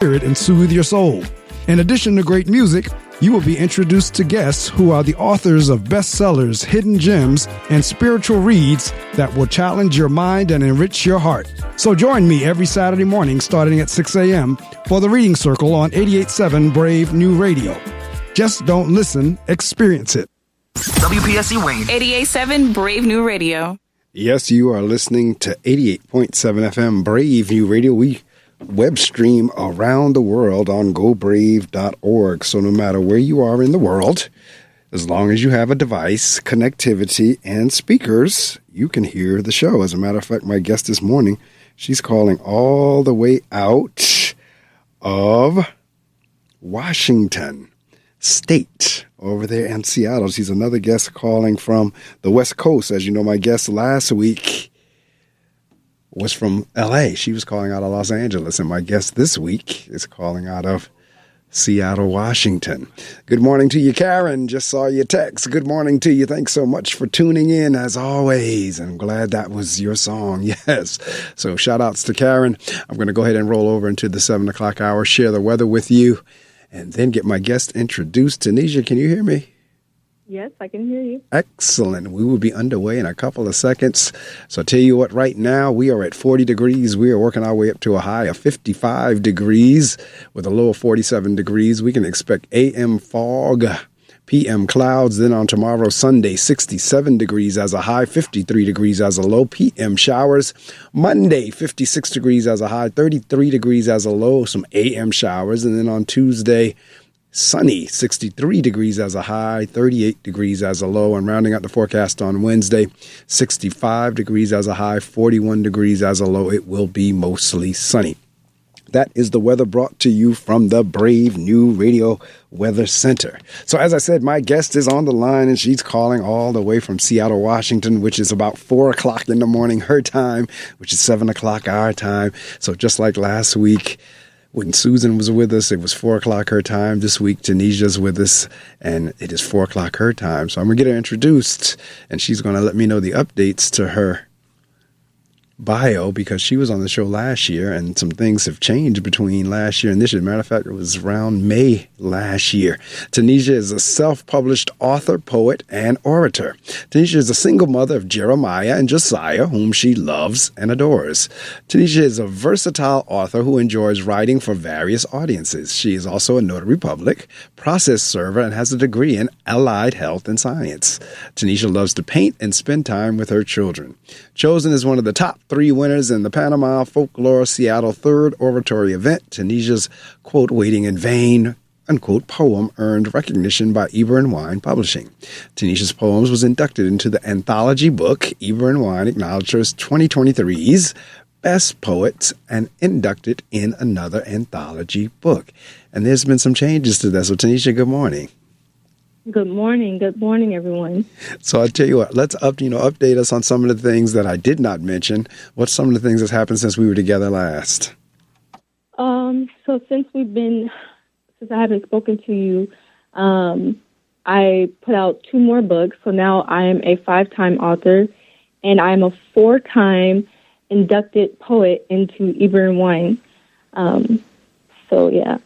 spirit and soothe your soul. In addition to great music, you will be introduced to guests who are the authors of bestsellers, hidden gems, and spiritual reads that will challenge your mind and enrich your heart. So join me every Saturday morning starting at 6 a.m. for the Reading Circle on 88.7 Brave New Radio. Just don't listen, experience it. WPSC Wayne. 88.7 Brave New Radio. Yes, you are listening to 88.7 FM Brave New Radio. We web stream around the world on gobrave.org. So no matter where you are in the world, as long as you have a device, connectivity, and speakers, you can hear the show. As a matter of fact, my guest this morning, she's calling all the way out of Washington State over there in Seattle. She's another guest calling from the West Coast. As you know, my guest last week was from L.A. She was calling out of Los Angeles, and my guest this week is calling out of Seattle, Washington. Good morning to you, Karen. Just saw your text. Good morning to you. Thanks so much for tuning in, as always. I'm glad that was your song. Yes. So shout outs to Karen. I'm going to go ahead and roll over into the 7 o'clock hour, share the weather with you, and then get my guest introduced. Tanishia, can you hear me? Yes, I can hear you. Excellent. We will be underway in a couple of seconds. So I tell you what, right now we are at 40 degrees. We are working our way up to a high of 55 degrees with a low of 47 degrees. We can expect AM fog, PM clouds. Then on tomorrow, Sunday, 67 degrees as a high, 53 degrees as a low, PM showers. Monday, 56 degrees as a high, 33 degrees as a low, some AM showers. And then on Tuesday, sunny, 63 degrees as a high, 38 degrees as a low, and rounding out the forecast on Wednesday, 65 degrees as a high, 41 degrees as a low. It will be mostly sunny. That is the weather brought to you from the Brave New Radio Weather Center. So as I said, my guest is on the line, and she's calling all the way from Seattle, Washington, which is about 4 o'clock in the morning her time, which is 7 o'clock our time. So just like last week, when Susan was with us, it was 4 o'clock her time. This week, Tanishia's with us, and it is 4 o'clock her time. So I'm going to get her introduced, and she's going to let me know the updates to her bio, because she was on the show last year, and some things have changed between last year and this year. Matter of fact, it was around May last year. Tanishia is a self-published author, poet, and orator. Tanishia is a single mother of Jeremiah and Josiah, whom she loves and adores. Tanishia is a versatile author who enjoys writing for various audiences. She is also a Notary Public, process server, and has a degree in allied health and science. Tanishia loves to paint and spend time with her children. Chosen as one of the top 3 winners in the Panama Folklore Seattle 3rd Oratory event, Tanishia's, quote, Waiting in Vain, unquote, poem earned recognition by Eiber Wein Publishing. Tanishia's poems was inducted into the anthology book Eiber Wein Acknowledgers 2023's Best Poets and inducted in another anthology book. And there's been some changes to that. So Tanishia, good morning. Good morning. Good morning, everyone. So I'll tell you what, let's update us on some of the things that I did not mention. What's some of the things that's happened since we were together last? So since I haven't spoken to you, I put out 2 more books. So now I am a 5-time author, and I am a 4-time inducted poet into Eiber Wein. So yeah.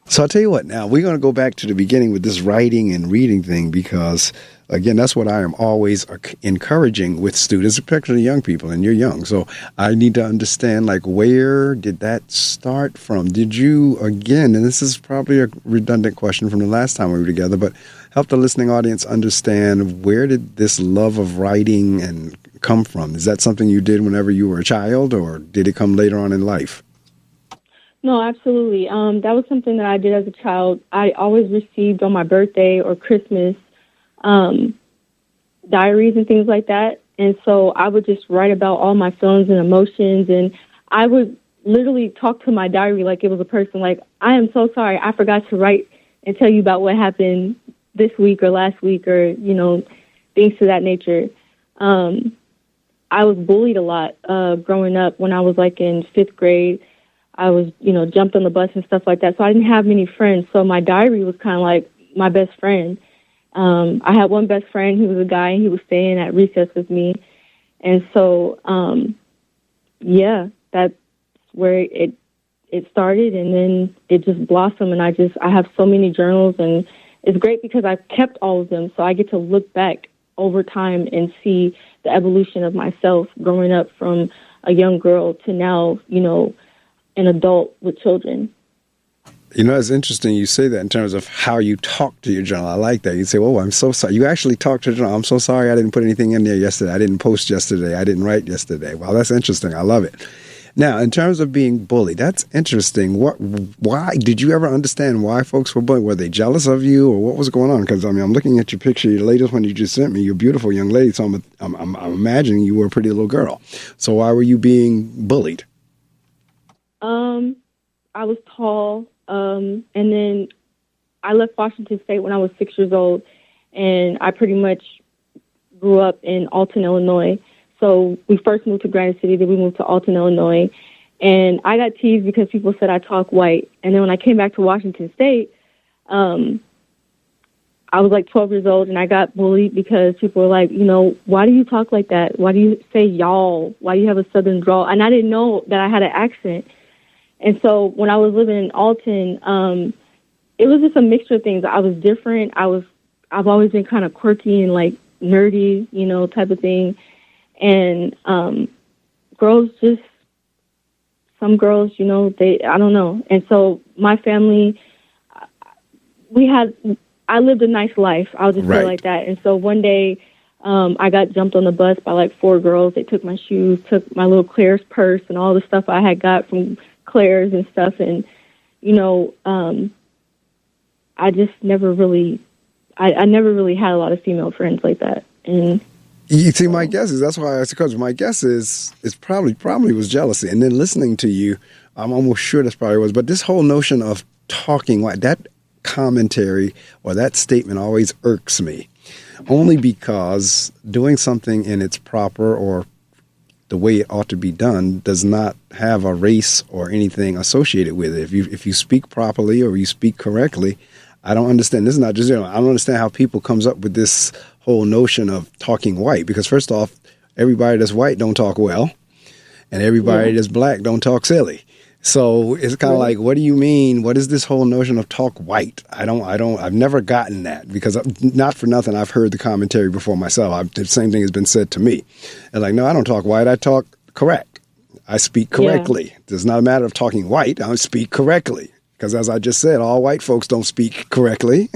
So I'll tell you what, now we're going to go back to the beginning with this writing and reading thing, because, again, that's what I am always encouraging with students, particularly young people, and you're young. So I need to understand, like, where did that start from? Did you, again, and this is probably a redundant question from the last time we were together, but help the listening audience understand, where did this love of writing and come from? Is that something you did whenever you were a child, or did it come later on in life? No, absolutely. That was something that I did as a child. I always received on my birthday or Christmas diaries and things like that. And so I would just write about all my feelings and emotions. And I would literally talk to my diary like it was a person. Like, I am so sorry, I forgot to write and tell you about what happened this week or last week, or, things to that nature. I was bullied a lot growing up. When I was like in 5th grade, I was, jumped on the bus and stuff like that. So I didn't have many friends. So my diary was kind of like my best friend. I had one best friend who was a guy, and he was staying at recess with me. And so, that's where it it started, and then it just blossomed. And I have so many journals, and it's great because I've kept all of them. So I get to look back over time and see the evolution of myself growing up from a young girl to now, an adult with children. It's interesting you say that in terms of how you talk to your journal. I like that. You say, "Oh, I'm so sorry." You actually talk to the journal. "I'm so sorry I didn't put anything in there yesterday. I didn't post yesterday. I didn't write yesterday." Well, that's interesting. I love it. Now, in terms of being bullied, that's interesting. Why did you ever understand why folks were bullied? Were they jealous of you, or what was going on? Because I'm looking at your picture, your latest one you just sent me. You're a beautiful young lady. So I'm imagining you were a pretty little girl. So why were you being bullied? I was tall. And then I left Washington State when I was 6 years old, and I pretty much grew up in Alton, Illinois. So we first moved to Granite City, then we moved to Alton, Illinois, and I got teased because people said I talk white. And then when I came back to Washington State, I was like 12 years old, and I got bullied because people were like, why do you talk like that? Why do you say y'all? Why do you have a Southern drawl? And I didn't know that I had an accent. And so when I was living in Alton, it was just a mixture of things. I was different. I've always been kind of quirky and like nerdy, type of thing. And some girls, I don't know. And so my family, I lived a nice life. I'll just say it like that. And so one day, I got jumped on the bus by like 4 girls. They took my shoes, took my little Claire's purse and all the stuff I had got from Claire's and stuff. And, I just never really, I never really had a lot of female friends like that. And you see, my guess is, that's why I asked the question. My guess is it's probably was jealousy. And then listening to you, I'm almost sure that's probably was. But this whole notion of talking white, that commentary or that statement always irks me. Only because doing something in its proper or the way it ought to be done does not have a race or anything associated with it. If you speak properly or you speak correctly, I don't understand. This is not just, I don't understand how people comes up with this whole notion of talking white. Because first off, everybody that's white don't talk well, and everybody that's black don't talk silly. So it's kind of like, what do you mean? What is this whole notion of talk white? I've never gotten that, because not for nothing, I've heard the commentary before myself. The same thing has been said to me. And like, no, I don't talk white. I talk correct. I speak correctly. Yeah. It's not a matter of talking white. I speak correctly. Because as I just said, all white folks don't speak correctly,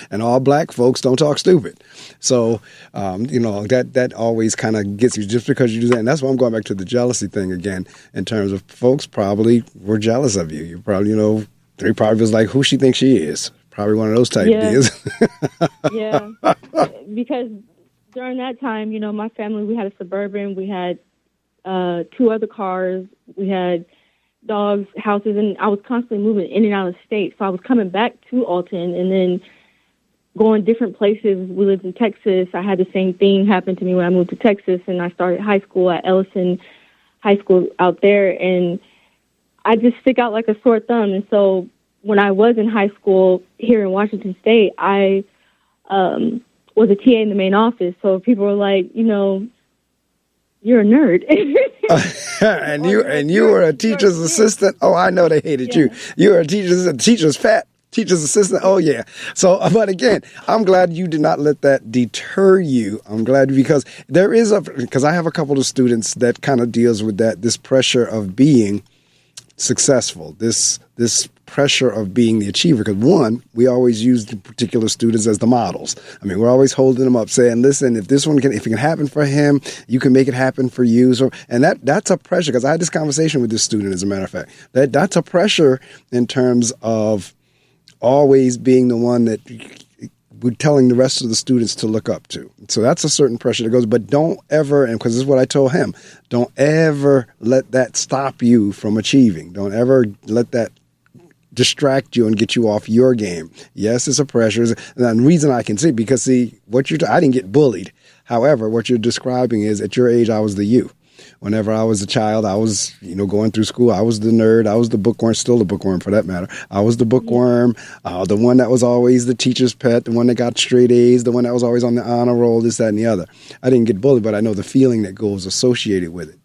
and all black folks don't talk stupid. So, that always kind of gets you, just because you do that. And that's why I'm going back to the jealousy thing again, in terms of folks probably were jealous of you. You probably, they probably was like, who she thinks she is. Probably one of those type deals. Yeah, because during that time, my family, we had a Suburban, we had 2 other cars, we had dogs, houses, and I was constantly moving in and out of the state. So I was coming back to Alton and then going different places. We lived in Texas. I had the same thing happen to me when I moved to Texas, and I started high school at Ellison High School out there, and I just stick out like a sore thumb. And so when I was in high school here in Washington State, I was a TA in the main office. So people were like, you're a nerd. and you were a teacher's assistant. Oh, I know they hated you. You were a teacher's assistant. Oh, yeah. So, but again, I'm glad you did not let that deter you. I'm glad, because because I have a couple of students that kind of deals with that, this pressure of being successful, this pressure of being the achiever. Because one, we always use the particular students as the models. I mean, we're always holding them up, saying, "Listen, if it can happen for him, you can make it happen for you." So, and that's a pressure. Because I had this conversation with this student, as a matter of fact, that's a pressure in terms of always being the one that we're telling the rest of the students to look up to. So that's a certain pressure that goes, but don't ever, and because this is what I told him, don't ever let that stop you from achieving. Don't ever let that distract you and get you off your game. Yes, it's a pressure. And the reason I can see, because I didn't get bullied. However, what you're describing is, at your age, I was the you. Whenever I was a child, I was, going through school. I was the nerd. I was the bookworm, still the bookworm for that matter. I was the bookworm, the one that was always the teacher's pet, the one that got straight A's, the one that was always on the honor roll, this, that, and the other. I didn't get bullied, but I know the feeling that goes associated with it.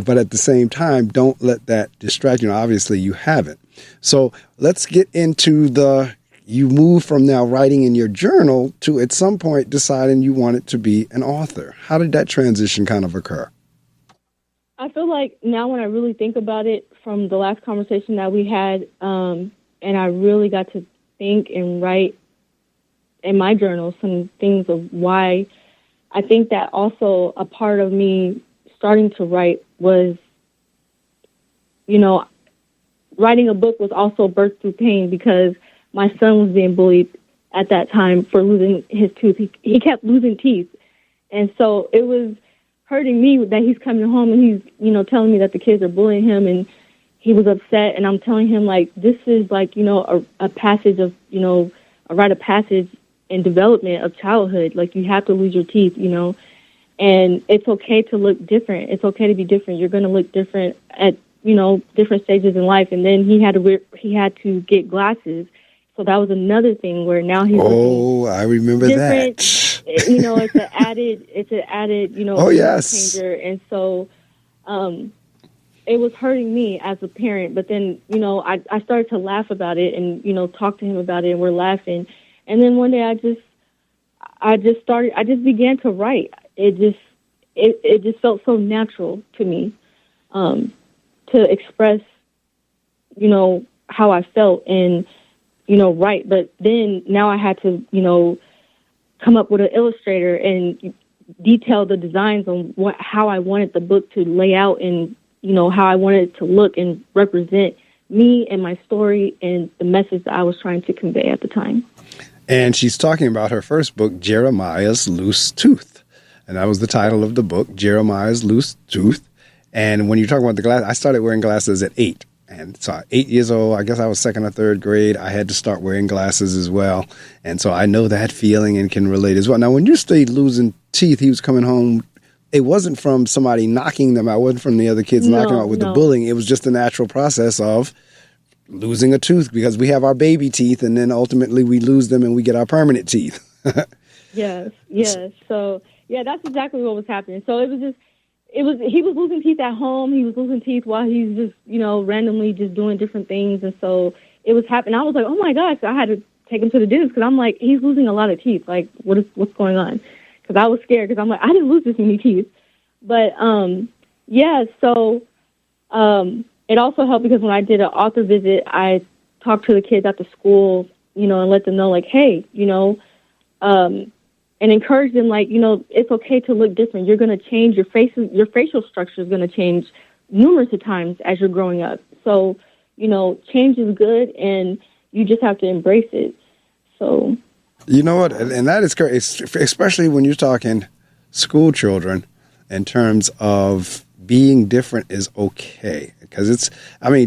but at the same time, don't let that distract you. Obviously, you haven't. So let's get into you move from now writing in your journal to at some point deciding you wanted to be an author. How did that transition kind of occur? I feel like now when I really think about it from the last conversation that we had, and I really got to think and write in my journal some things of why I think that also a part of me starting to write was, writing a book was also birthed through pain because my son was being bullied at that time for losing his tooth. He kept losing teeth. And so it was hurting me that he's coming home and he's, telling me that the kids are bullying him, and he was upset. And I'm telling him, like, this is like, a passage of, a rite of passage in development of childhood. Like, you have to lose your teeth, and it's okay to look different. It's okay to be different. You're going to look different at, different stages in life. And then he had to get glasses. So that was another thing where now he's I remember different. That. It's an added, oh yes, changer. And so, it was hurting me as a parent. But then, I started to laugh about it and, talk to him about it, and we're laughing. And then one day I just began to write. It just felt so natural to me, to express, how I felt and, write. But then now I had to, come up with an illustrator and detail the designs on how I wanted the book to lay out and, how I wanted it to look and represent me and my story and the message that I was trying to convey at the time. And she's talking about her first book, Jeremiah's Loose Tooth. And that was the title of the book, Jeremiah's Loose Tooth. And when you talk about the glasses, I started wearing glasses at 8. And so 8 years old, I guess I was second or third grade, I had to start wearing glasses as well. And so I know that feeling and can relate as well. Now, when you stayed losing teeth, he was coming home. It wasn't from somebody knocking them out. It wasn't from the other kids knocking them out with the bullying. It was just a natural process of losing a tooth because we have our baby teeth and then ultimately we lose them and we get our permanent teeth. Yes. So, yeah, that's exactly what was happening. So he was losing teeth at home. He was losing teeth while he's just, randomly just doing different things. And so it was happening. I was like, oh my gosh, I had to take him to the dentist because I'm like, he's losing a lot of teeth. Like, what's going on? Because I was scared because I'm like, I didn't lose this many teeth. But, so it also helped because when I did an author visit, I talked to the kids at the school, and let them know, like, hey, and encourage them, like, it's okay to look different. You're going to change your facial structure is going to change numerous of times as you're growing up. So, change is good and you just have to embrace it. So. You know what? And that is correct, especially when you're talking school children in terms of being different is okay. Because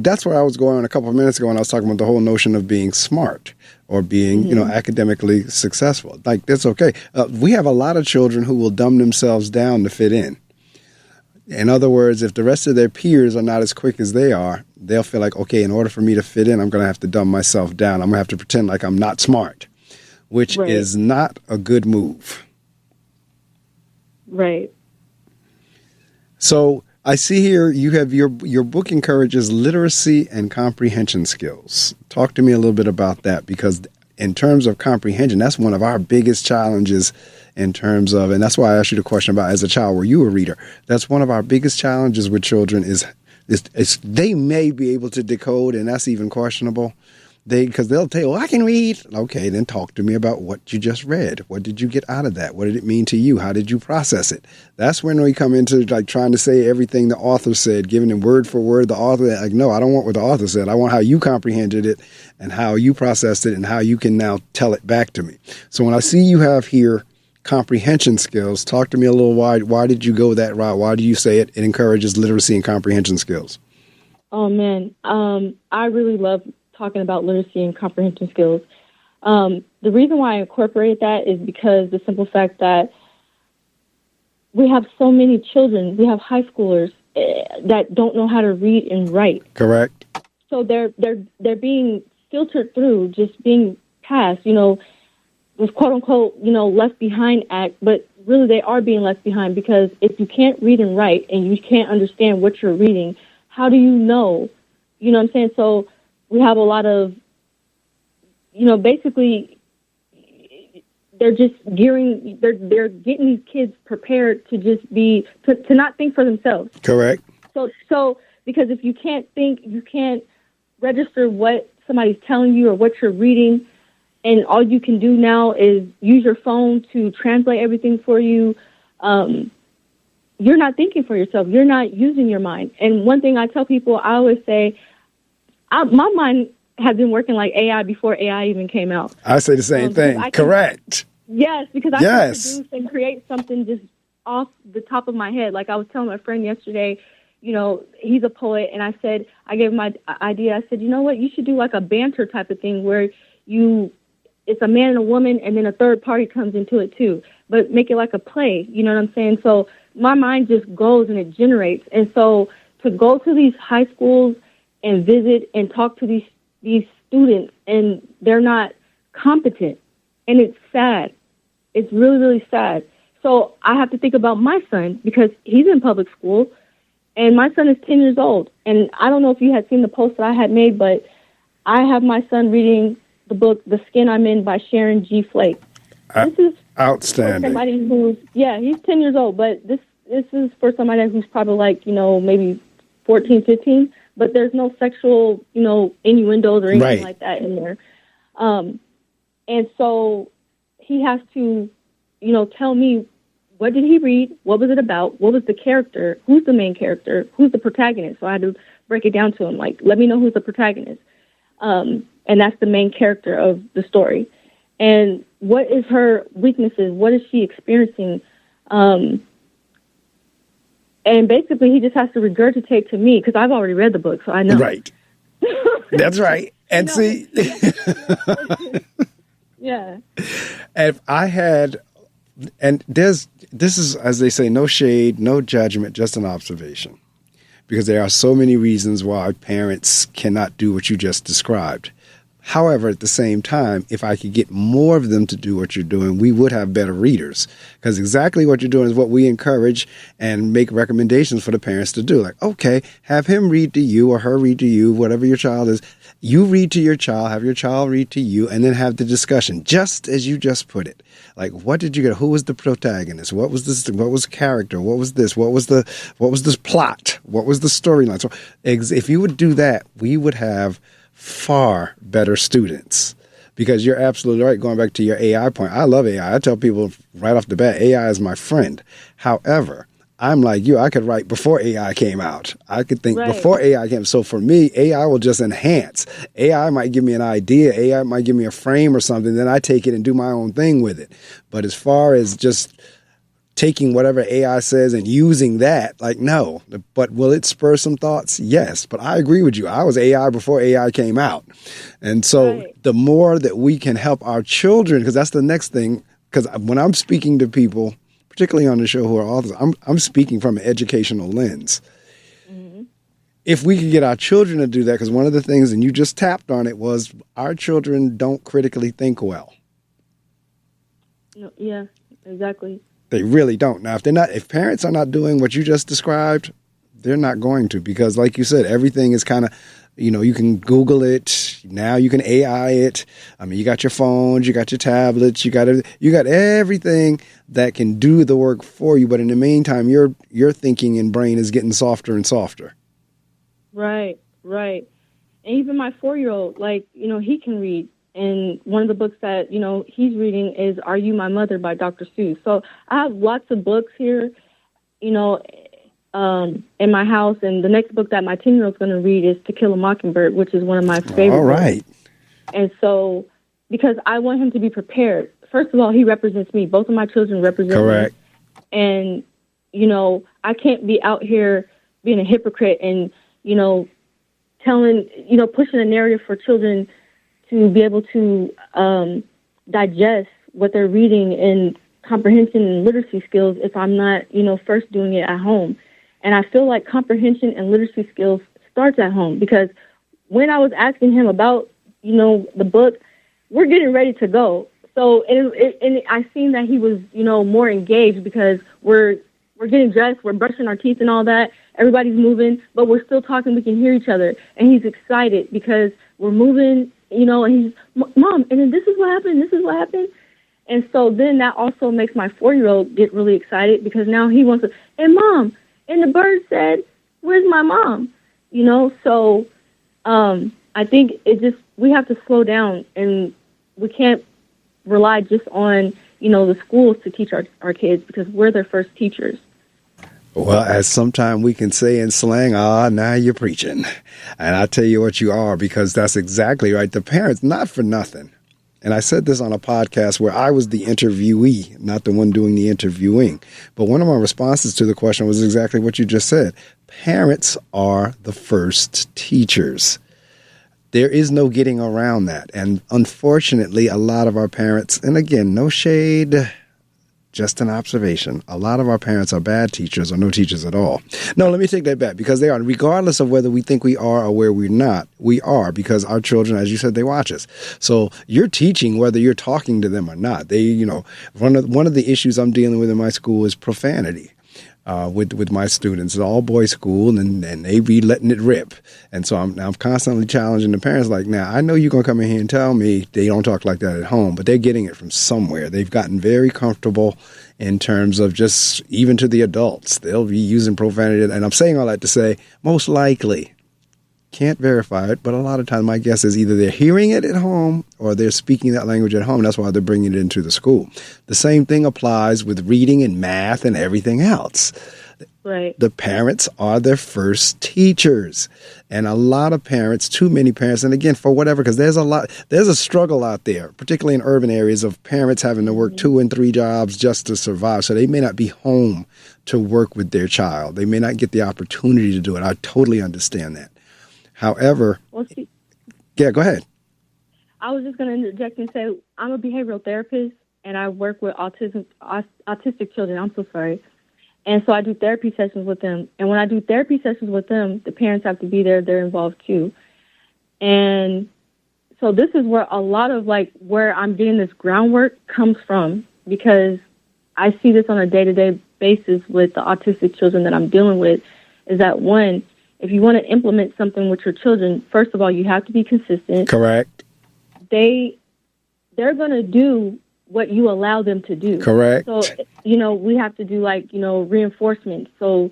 that's where I was going a couple of minutes ago when I was talking about the whole notion of being smart or being, academically successful. Like, that's okay. We have a lot of children who will dumb themselves down to fit in. In other words, if the rest of their peers are not as quick as they are, they'll feel like, okay, in order for me to fit in, I'm going to have to dumb myself down. I'm going to have to pretend like I'm not smart, which is not a good move. Right. So I see here you have your book encourages literacy and comprehension skills. Talk to me a little bit about that, because in terms of comprehension, that's one of our biggest challenges in terms of, and that's why I asked you the question about as a child, were you a reader? That's one of our biggest challenges with children is they may be able to decode, and that's even questionable. Because they'll tell you, well, I can read. Okay, then talk to me about what you just read. What did you get out of that? What did it mean to you? How did you process it? That's when we come into like trying to say everything the author said, giving them word for word the author. Like, no, I don't want what the author said. I want how you comprehended it and how you processed it and how you can now tell it back to me. So when I see you have here comprehension skills, talk to me a little. Why did you go that route? Why do you say it encourages literacy and comprehension skills? Oh, man. I really love talking about literacy and comprehension skills. The reason why I incorporate that is because the simple fact that we have so many children, we have high schoolers that don't know how to read and write. Correct. So they're being filtered through, just being passed, this quote unquote, left behind act, but really they are being left behind, because if you can't read and write and you can't understand what you're reading, how do you know? You know what I'm saying? So we have a lot of, basically they're just they're getting these kids prepared to just to not think for themselves. Correct. So because if you can't think, you can't register what somebody's telling you or what you're reading, and all you can do now is use your phone to translate everything for you. You're not thinking for yourself. You're not using your mind. And one thing I tell people, I always say, my mind has been working like AI before AI even came out. I say the same thing. Correct. Yes, because I can produce and create something just off the top of my head. Like I was telling my friend yesterday, he's a poet, and I gave him my idea. I said, you know what, you should do like a banter type of thing where it's a man and a woman, and then a third party comes into it too, but make it like a play. You know what I'm saying? So my mind just goes and it generates. And so to go to these high schools and visit and talk to these students, and they're not competent, and it's sad. It's really, really sad. So I have to think about my son, because he's in public school, and my son is 10 years old. And I don't know if you had seen the post that I had made, but I have my son reading the book The Skin I'm In by Sharon G. Flake. This is outstanding. For somebody he's 10 years old, but this is for somebody who's probably like, maybe 14, 15, but there's no sexual, innuendos or anything like that in there. And so he has to, tell me, what did he read? What was it about? What was the character? Who's the main character? Who's the protagonist? So I had to break it down to him, like, let me know who's the protagonist. And that's the main character of the story. And what is her weaknesses? What is she experiencing? And basically, he just has to regurgitate to me, because I've already read the book, so I know. Right. That's right. And see, yeah. If I had, and this is, as they say, no shade, no judgment, just an observation, because there are so many reasons why parents cannot do what you just described. However, at the same time, if I could get more of them to do what you're doing, we would have better readers, because exactly what you're doing is what we encourage and make recommendations for the parents to do. Like, okay, have him read to you or her read to you, whatever your child is. You read to your child, have your child read to you, and then have the discussion, just as you just put it. Like, what did you get? Who was the protagonist? What was this? What was the character? What was this? What was the plot? What was the storyline? So if you would do that, we would have far better students, because you're absolutely right. Going back to your AI point, I love AI. I tell people right off the bat, AI is my friend. However, I'm like you. I could write before AI came out. I could think before AI came. So for me, AI will just enhance. AI might give me an idea. AI might give me a frame or something. Then I take it and do my own thing with it. But as far as just taking whatever AI says and using that, like, no. But will it spur some thoughts? Yes. But I agree with you. I was AI before AI came out. And so the more that we can help our children, because that's the next thing, because when I'm speaking to people, particularly on the show who are authors, I'm speaking from an educational lens. Mm-hmm. If we could get our children to do that, because one of the things, and you just tapped on it, was our children don't critically think well. No, yeah, exactly. They really don't. Now, if parents are not doing what you just described, they're not going to, because like you said, everything is kind of, you can Google it. Now you can AI it. I mean, you got your phones, you got your tablets, you got everything that can do the work for you. But in the meantime, your thinking and brain is getting softer and softer. Right. And even my 4-year-old, he can read. And one of the books that, he's reading is Are You My Mother by Dr. Seuss. So I have lots of books here, in my house. And the next book that my 10-year-old is going to read is To Kill a Mockingbird, which is one of my favorite All right. books. And so, because I want him to be prepared. First of all, he represents me. Both of my children represent Correct. me. And, I can't be out here being a hypocrite and, pushing a narrative for children to be able to digest what they're reading and comprehension and literacy skills if I'm not, first doing it at home. And I feel like comprehension and literacy skills starts at home, because when I was asking him about, the book, we're getting ready to go. So, and I seen that he was, more engaged because we're getting dressed, we're brushing our teeth and all that. Everybody's moving, but we're still talking. We can hear each other. And he's excited because we're moving, and he's, Mom, and then this is what happened. This is what happened. And so then that also makes my 4-year-old get really excited because now he wants to, and Mom, and the bird said, where's my mom? So I think we have to slow down, and we can't rely just on, the schools to teach our kids because we're their first teachers. Well, as sometime we can say in slang, now you're preaching. And I tell you what you are, because that's exactly right. The parents, not for nothing. And I said this on a podcast where I was the interviewee, not the one doing the interviewing. But one of my responses to the question was exactly what you just said. Parents are the first teachers. There is no getting around that. And unfortunately, a lot of our parents, and again, no shade, just an observation, a lot of our parents are bad teachers or no teachers at all. No, let me take that back, because they are, regardless of whether we think we are or where we're not, we are, because our children, as you said, they watch us. So you're teaching whether you're talking to them or not. They, one of the issues I'm dealing with in my school is profanity. With my students. It's all boys school, and they be letting it rip. And so I'm constantly challenging the parents, like, now, I know you're going to come in here and tell me they don't talk like that at home, but they're getting it from somewhere. They've gotten very comfortable in terms of just, even to the adults, they'll be using profanity. And I'm saying all that to say, most likely, can't verify it, but a lot of times my guess is either they're hearing it at home or they're speaking that language at home. That's why they're bringing it into the school. The same thing applies with reading and math and everything else. Right. The parents are their first teachers. And a lot of parents, too many parents, and again, for whatever, because there's a struggle out there, particularly in urban areas, of parents having to work 2 and 3 jobs just to survive. So they may not be home to work with their child. They may not get the opportunity to do it. I totally understand that. However, yeah, go ahead. I was just going to interject and say I'm a behavioral therapist, and I work with autistic children. I'm so sorry. And so I do therapy sessions with them. And when I do therapy sessions with them, the parents have to be there. They're involved too. And so this is where a lot of where I'm getting this groundwork comes from, because I see this on a day-to-day basis with the autistic children that I'm dealing with, is that one, if you want to implement something with your children, first of all, you have to be consistent. Correct. They're going to do what you allow them to do. Correct. So, we have to do reinforcement. So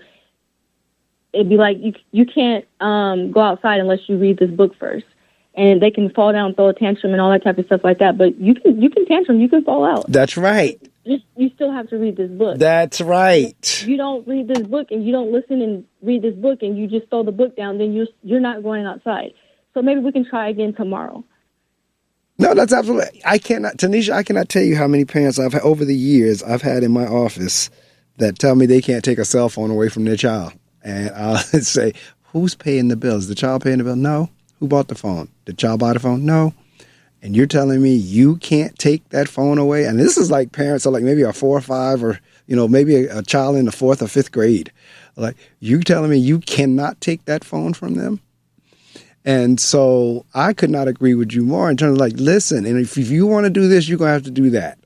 it'd be like, you can't go outside unless you read this book first. And they can fall down, throw a tantrum and all that type of stuff like that. But you can tantrum, you can fall out. That's right. You still have to read this book. That's right. You don't read this book and you don't listen and read this book and you just throw the book down, then you're not going outside. So maybe we can try again tomorrow. No, that's absolutely. Tanisha, I cannot tell you how many parents I've had over the years I've had in my office that tell me they can't take a cell phone away from their child. And I'll say, who's paying the bills? The child paying the bill? No. Who bought the phone? Did the child buy the phone? No. And you're telling me you can't take that phone away? And this is like parents are like maybe a 4 or 5 or, maybe a child in the 4th or 5th grade. Like, you telling me you cannot take that phone from them? And so I could not agree with you more in terms of listen, and if you want to do this, you're going to have to do that.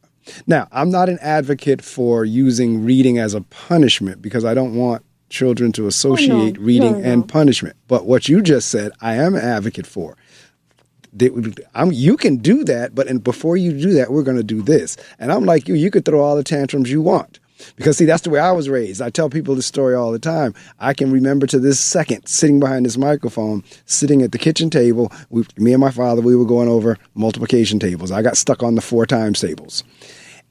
Now, I'm not an advocate for using reading as a punishment, because I don't want children to associate reading and punishment. But what you just said, I am an advocate for. You can do that, but before you do that, we're going to do this. And I'm like you could throw all the tantrums you want. Because, see, that's the way I was raised. I tell people this story all the time. I can remember to this second, sitting behind this microphone, sitting at the kitchen table. Me and my father, we were going over multiplication tables. I got stuck on the 4 times tables.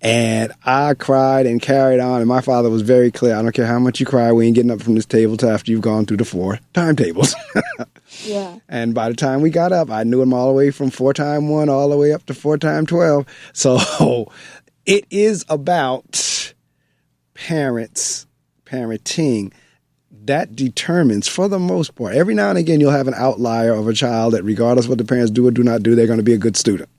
And I cried and carried on. And my father was very clear. I don't care how much you cry, we ain't getting up from this table till after you've gone through the 4 timetables. Yeah. And by the time we got up, I knew him all the way from 4 times 1 all the way up to 4 times 12. So it is about parenting, that determines, for the most part, every now and again you'll have an outlier of a child that regardless of what the parents do or do not do, they're going to be a good student.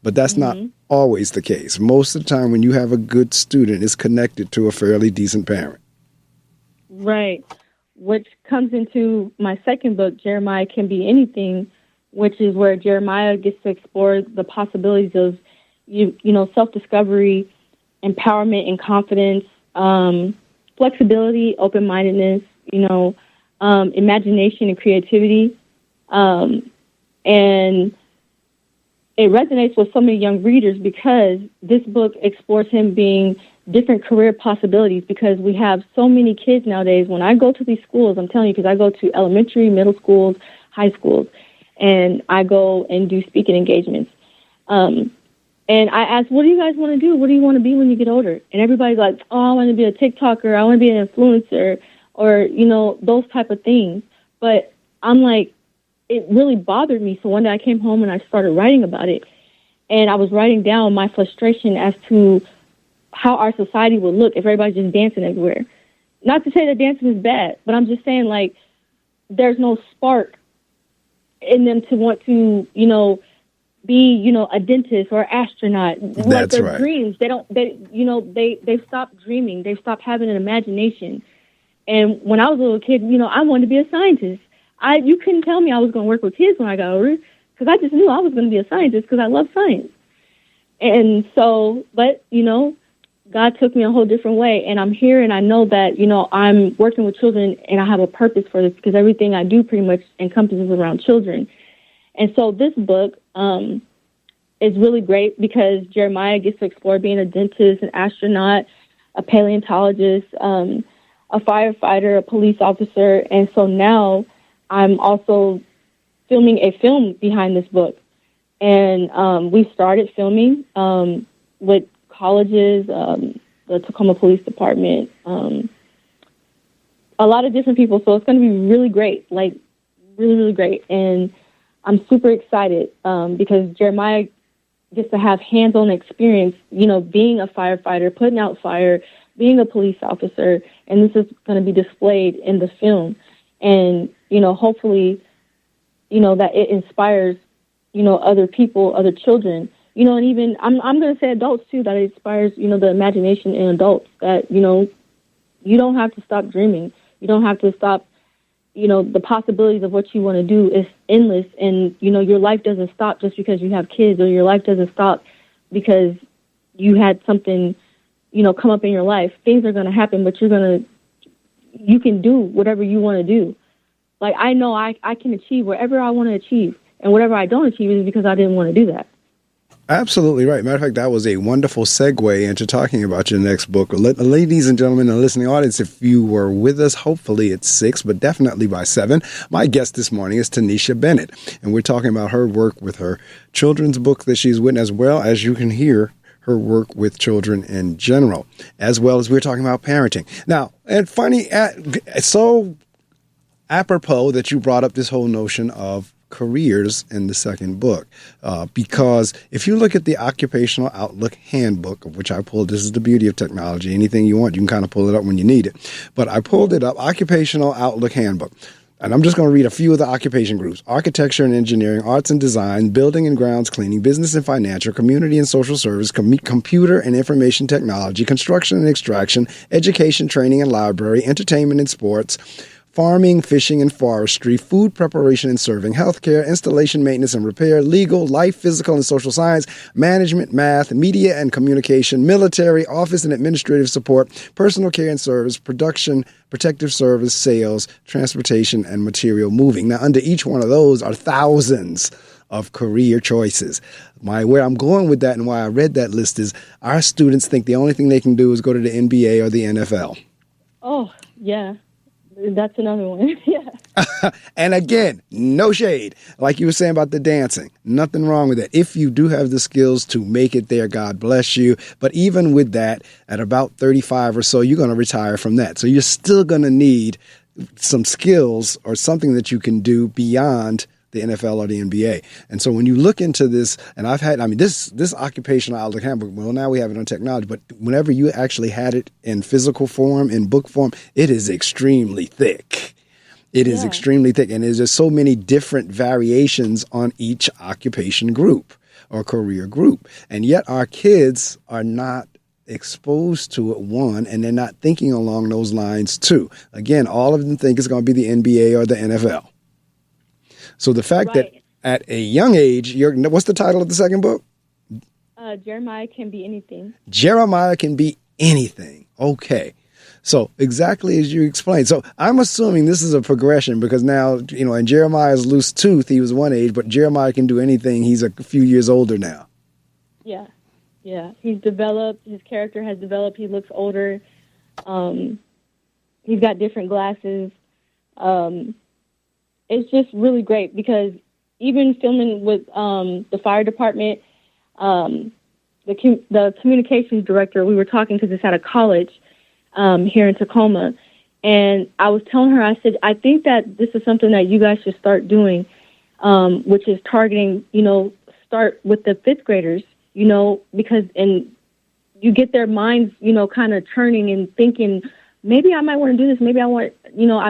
But that's not always the case. Most of the time when you have a good student, it's connected to a fairly decent parent. Right. Which comes into my second book, Jeremiah Can Be Anything, which is where Jeremiah gets to explore the possibilities of, self-discovery, empowerment and confidence, flexibility, open-mindedness, imagination and creativity. And it resonates with so many young readers because this book explores him being different career possibilities, because we have so many kids nowadays. When I go to these schools, I'm telling you, because I go to elementary, middle schools, high schools, and I go and do speaking engagements. And I ask, what do you guys want to do? What do you want to be when you get older? And everybody's like, oh, I want to be a TikToker. I want to be an influencer, or, those type of things. But I'm like, it really bothered me. So one day I came home and I started writing about it. And I was writing down my frustration as to how our society would look if everybody's just dancing everywhere. Not to say that dancing is bad, but I'm just saying, like, there's no spark in them to want to, be, a dentist or astronaut. That's right. Dreams. They've stopped dreaming. They've stopped having an imagination. And when I was a little kid, I wanted to be a scientist. You couldn't tell me I was going to work with kids when I got older, because I just knew I was going to be a scientist because I love science. And so, but, God took me a whole different way, and I'm here, and I know that, I'm working with children, and I have a purpose for this, because everything I do pretty much encompasses around children. And so this book is really great because Jeremiah gets to explore being a dentist, an astronaut, a paleontologist, a firefighter, a police officer. And so now I'm also filming a film behind this book. And we started filming with colleges, the Tacoma Police Department, a lot of different people. So it's going to be really great, like really, really great. And I'm super excited because Jeremiah gets to have hands-on experience, being a firefighter, putting out fire, being a police officer. And this is going to be displayed in the film. And, hopefully, that it inspires, other people, other children. And even I'm going to say adults too, that it inspires, the imagination in adults that, you don't have to stop dreaming. You don't have to stop, the possibilities of what you want to do is endless. And, your life doesn't stop just because you have kids, or your life doesn't stop because you had something, come up in your life. Things are going to happen, but you can do whatever you want to do. Like, I know I can achieve whatever I want to achieve, and whatever I don't achieve is because I didn't want to do that. Absolutely right. Matter of fact, that was a wonderful segue into talking about your next book. Ladies and gentlemen in the listening audience, if you were with us, hopefully at 6, but definitely by 7, my guest this morning is Tanishia Bennett, and we're talking about her work with her children's book that she's written, as well as you can hear her work with children in general, as well as we're talking about parenting. Now, and funny, so apropos that you brought up this whole notion of careers in the second book, because if you look at the Occupational Outlook Handbook, of which I pulled, this is the beauty of technology, anything you want, you can kind of pull it up when you need it, but I pulled it up, Occupational Outlook Handbook, and I'm just going to read a few of the occupation groups: architecture and engineering, arts and design, building and grounds cleaning, business and financial, community and social service, computer and information technology, construction and extraction, education, training and library, entertainment and sports, farming, fishing and forestry, food preparation and serving, healthcare, installation, maintenance and repair, legal, life, physical and social science, management, math, media and communication, military, office and administrative support, personal care and service, production, protective service, sales, transportation, and material moving. Now, under each one of those are thousands of career choices. Where I'm going with that and why I read that list is our students think the only thing they can do is go to the NBA or the NFL. Oh, yeah. That's another one. Yeah. And again, no shade. Like you were saying about the dancing, nothing wrong with that. If you do have the skills to make it there, God bless you. But even with that, at about 35 or so, you're going to retire from that. So you're still going to need some skills or something that you can do beyond the NFL or the NBA. And so when you look into this, and this Occupational Outlook Handbook, well, now we have it on technology, but whenever you actually had it in physical form, in book form, it is extremely thick. It is extremely thick. And there's just so many different variations on each occupation group or career group. And yet our kids are not exposed to it, one, and they're not thinking along those lines, two. Again, all of them think it's going to be the NBA or the NFL. So the fact that at a young age, what's the title of the second book? Jeremiah can be anything. Jeremiah can be anything. Okay. So exactly as you explained. So I'm assuming this is a progression because now, in Jeremiah's loose tooth, he was one age, but Jeremiah can do anything. He's a few years older now. Yeah. Yeah. He's developed. His character has developed. He looks older. He's got different glasses. It's just really great because even filming with the fire department, the communications director, we were talking because it's at a college here in Tacoma. And I was telling her, I said, I think that this is something that you guys should start doing, which is targeting, start with the fifth graders, because you get their minds, kind of churning and thinking, maybe I might want to do this. Maybe I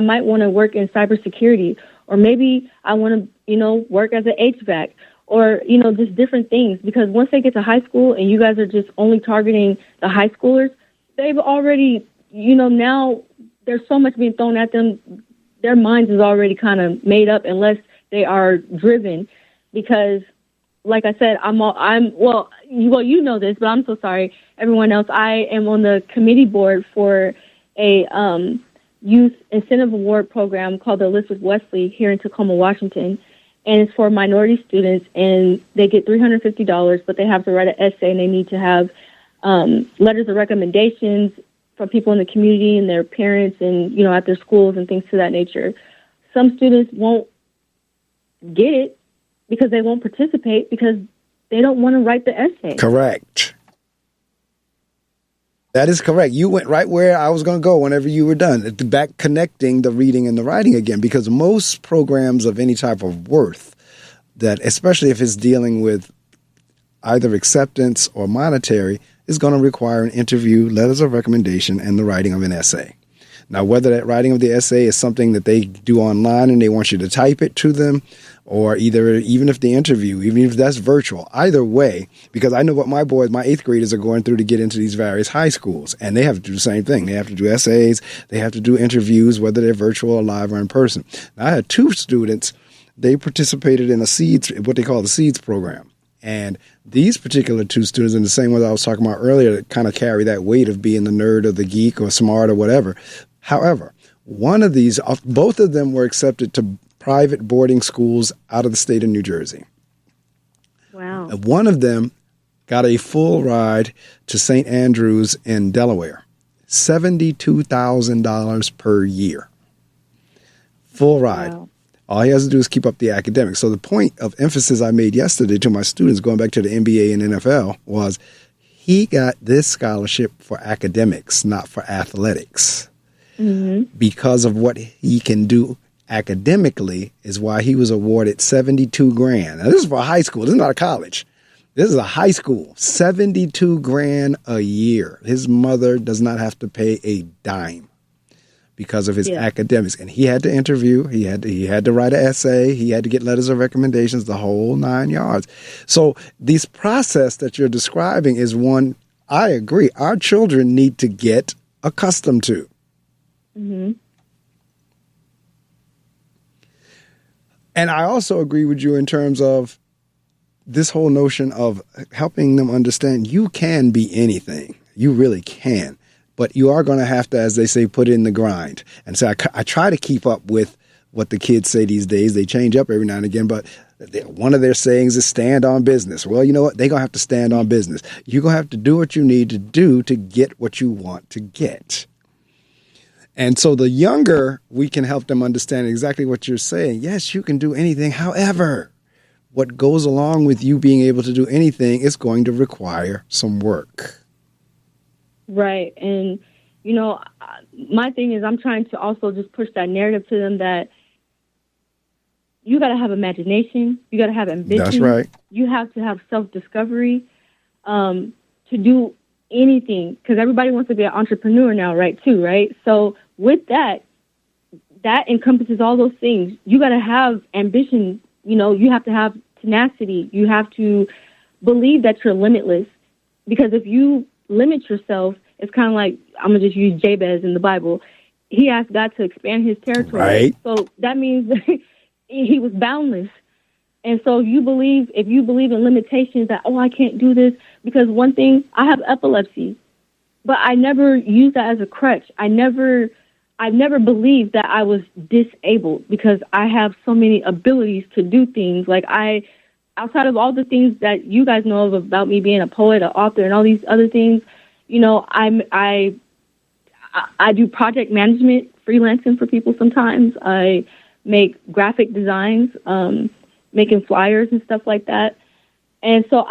might want to work in cybersecurity, or maybe I want to, work as an HVAC, or, just different things. Because once they get to high school and you guys are just only targeting the high schoolers, they've already, now there's so much being thrown at them. Their minds is already kind of made up unless they are driven. Because, like I said, well, you know this, but I'm so sorry, everyone else. I am on the committee board for a youth incentive award program called the Elizabeth Wesley here in Tacoma, Washington. And it's for minority students, and they get $350, but they have to write an essay, and they need to have letters of recommendations from people in the community and their parents and, at their schools and things to that nature. Some students won't get it because they won't participate because they don't want to write the essay. Correct. That is correct. You went right where I was going to go whenever you were done. Back connecting the reading and the writing again, because most programs of any type of worth, that especially if it's dealing with either acceptance or monetary, is going to require an interview, letters of recommendation, and the writing of an essay. Now, whether that writing of the essay is something that they do online and they want you to type it to them, or even if the interview, even if that's virtual, either way, because I know what my 8th graders are going through to get into these various high schools, and they have to do the same thing. They have to do essays, they have to do interviews, whether they're virtual or live or in person. Now, I had 2 students, they participated in what they call the SEEDS program. And these particular 2 students, in the same way that I was talking about earlier, that kind of carry that weight of being the nerd or the geek or smart or whatever. However, both of them were accepted to private boarding schools out of the state of New Jersey. Wow. And one of them got a full ride to St. Andrews in Delaware, $72,000 per year. Full ride. Wow. All he has to do is keep up the academics. So the point of emphasis I made yesterday to my students, going back to the NBA and NFL, was he got this scholarship for academics, not for athletics. Mm-hmm. Because of what he can do academically is why he was awarded $72,000. Now, this is for a high school. This is not a college. This is a high school. $72,000 a year. His mother does not have to pay a dime because of his academics. And he had to interview. He had to write an essay. He had to get letters of recommendations, the whole 9 yards. So this process that you're describing is one I agree our children need to get accustomed to. Mm-hmm. And I also agree with you in terms of this whole notion of helping them understand you can be anything. You really can. But you are going to have to, as they say, put in the grind. And so I try to keep up with what the kids say these days. They change up every now and again, but one of their sayings is stand on business. Well, you know what? They're going to have to stand on business. You're going to have to do what you need to do to get what you want to get. And so the younger we can help them understand exactly what you're saying. Yes, you can do anything. However, what goes along with you being able to do anything is going to require some work. Right. And, my thing is I'm trying to also just push that narrative to them that you got to have imagination. You got to have ambition. That's right. You have to have self-discovery to do anything, because everybody wants to be an entrepreneur now, right? So with that encompasses all those things. You got to have ambition. You have to have tenacity. You have to believe that you're limitless, because if you limit yourself, it's kind of like, I'm going to just use Jabez in the Bible. He asked God to expand his territory. Right. So that means he was boundless. And so if you believe in limitations that, I can't do this, because one thing, I have epilepsy, but I never used that as a crutch. I never believed that I was disabled, because I have so many abilities to do things. Like, outside of all the things that you guys know of about me being a poet, an author, and all these other things, I do project management, freelancing for people sometimes. I make graphic designs, making flyers and stuff like that. And so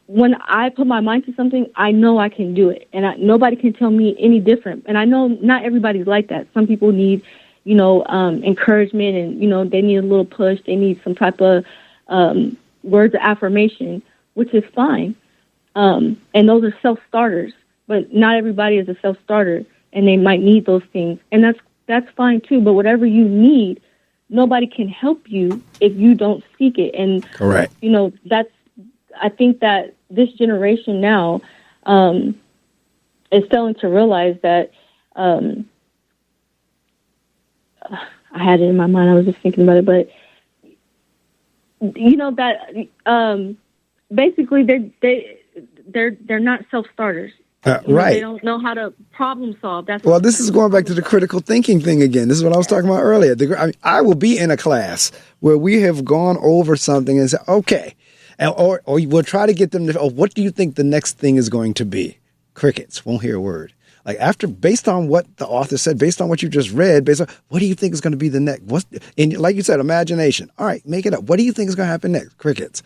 when I put my mind to something, I know I can do it. And nobody can tell me any different. And I know not everybody's like that. Some people need, encouragement, and, they need a little push. They need some type of words of affirmation, which is fine. And those are self-starters. But not everybody is a self-starter, and they might need those things. And that's fine, too. But whatever you need, nobody can help you if you don't seek it. And, correct. I think that this generation now is starting to realize that I had it in my mind. I was just thinking about it, but that basically they're not self-starters. Right. They don't know how to problem solve. This is going back to the critical thinking thing again. This is what I was talking about earlier. I will be in a class where we have gone over something and said, okay, or we'll try to get them to, what do you think the next thing is going to be? Crickets, won't hear a word. Like, based on what the author said, based on what you just read, based on what do you think is going to be the next? And like you said, imagination. All right, make it up. What do you think is going to happen next? Crickets.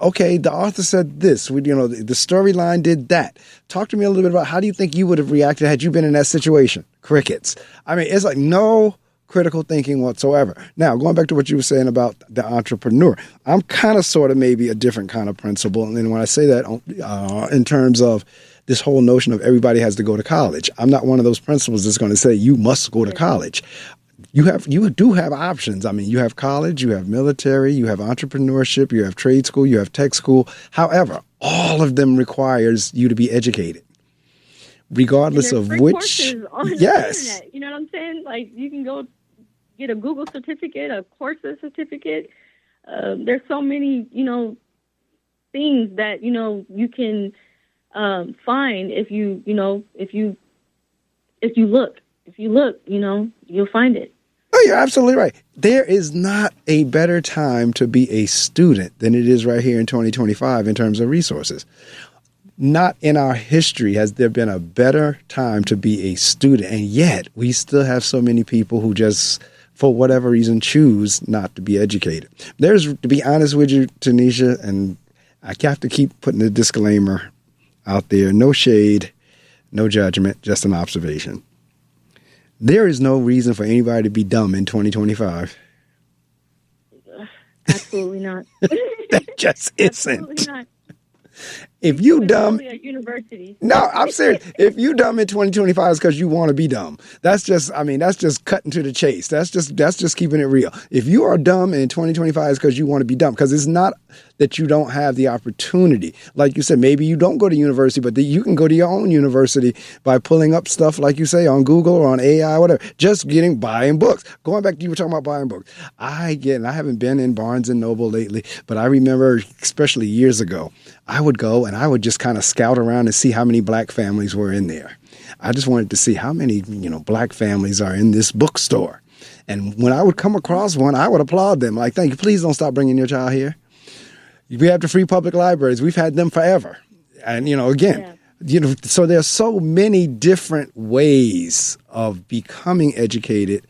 Okay, the author said this. The storyline did that. Talk to me a little bit about how do you think you would have reacted had you been in that situation? Crickets. I mean, it's like no critical thinking whatsoever. Now, going back to what you were saying about the entrepreneur, I'm kind of sort of maybe a different kind of principle. And then when I say that in terms of this whole notion of everybody has to go to college, I'm not one of those principles that's going to say you must go to college. You do have options. I mean, you have college, you have military, you have entrepreneurship, you have trade school, you have tech school. However, all of them requires you to be educated, regardless of which. Courses on yes. the internet. You know what I'm saying? Like, you can go get a Google certificate, a Coursera certificate. There's so many, things that you can find if you look. If you look, you'll find it. Oh, you're absolutely right. There is not a better time to be a student than it is right here in 2025 in terms of resources. Not in our history has there been a better time to be a student. And yet we still have so many people who just, for whatever reason, choose not to be educated. To be honest with you, Tanishia, and I have to keep putting the disclaimer out there, no shade, no judgment, just an observation. There is no reason for anybody to be dumb in 2025. Absolutely not. That just isn't. Absolutely not. If you dumb, at university. No, I'm serious. If you dumb in 2025, it's because you want to be dumb. That's just cutting to the chase. That's just keeping it real. If you are dumb in 2025, it's because you want to be dumb. Because it's not that you don't have the opportunity. Like you said, maybe you don't go to university, but you can go to your own university by pulling up stuff, like you say, on Google or on AI, whatever. Just buying books. Going back to you were talking about buying books. I haven't been in Barnes and Noble lately, but I remember, especially years ago, I would go and I would just kind of scout around and see how many black families were in there. I just wanted to see how many, black families are in this bookstore. And when I would come across one, I would applaud them. Like, thank you. Please don't stop bringing your child here. We have the free public libraries. We've had them forever. And, so there's so many different ways of becoming educated.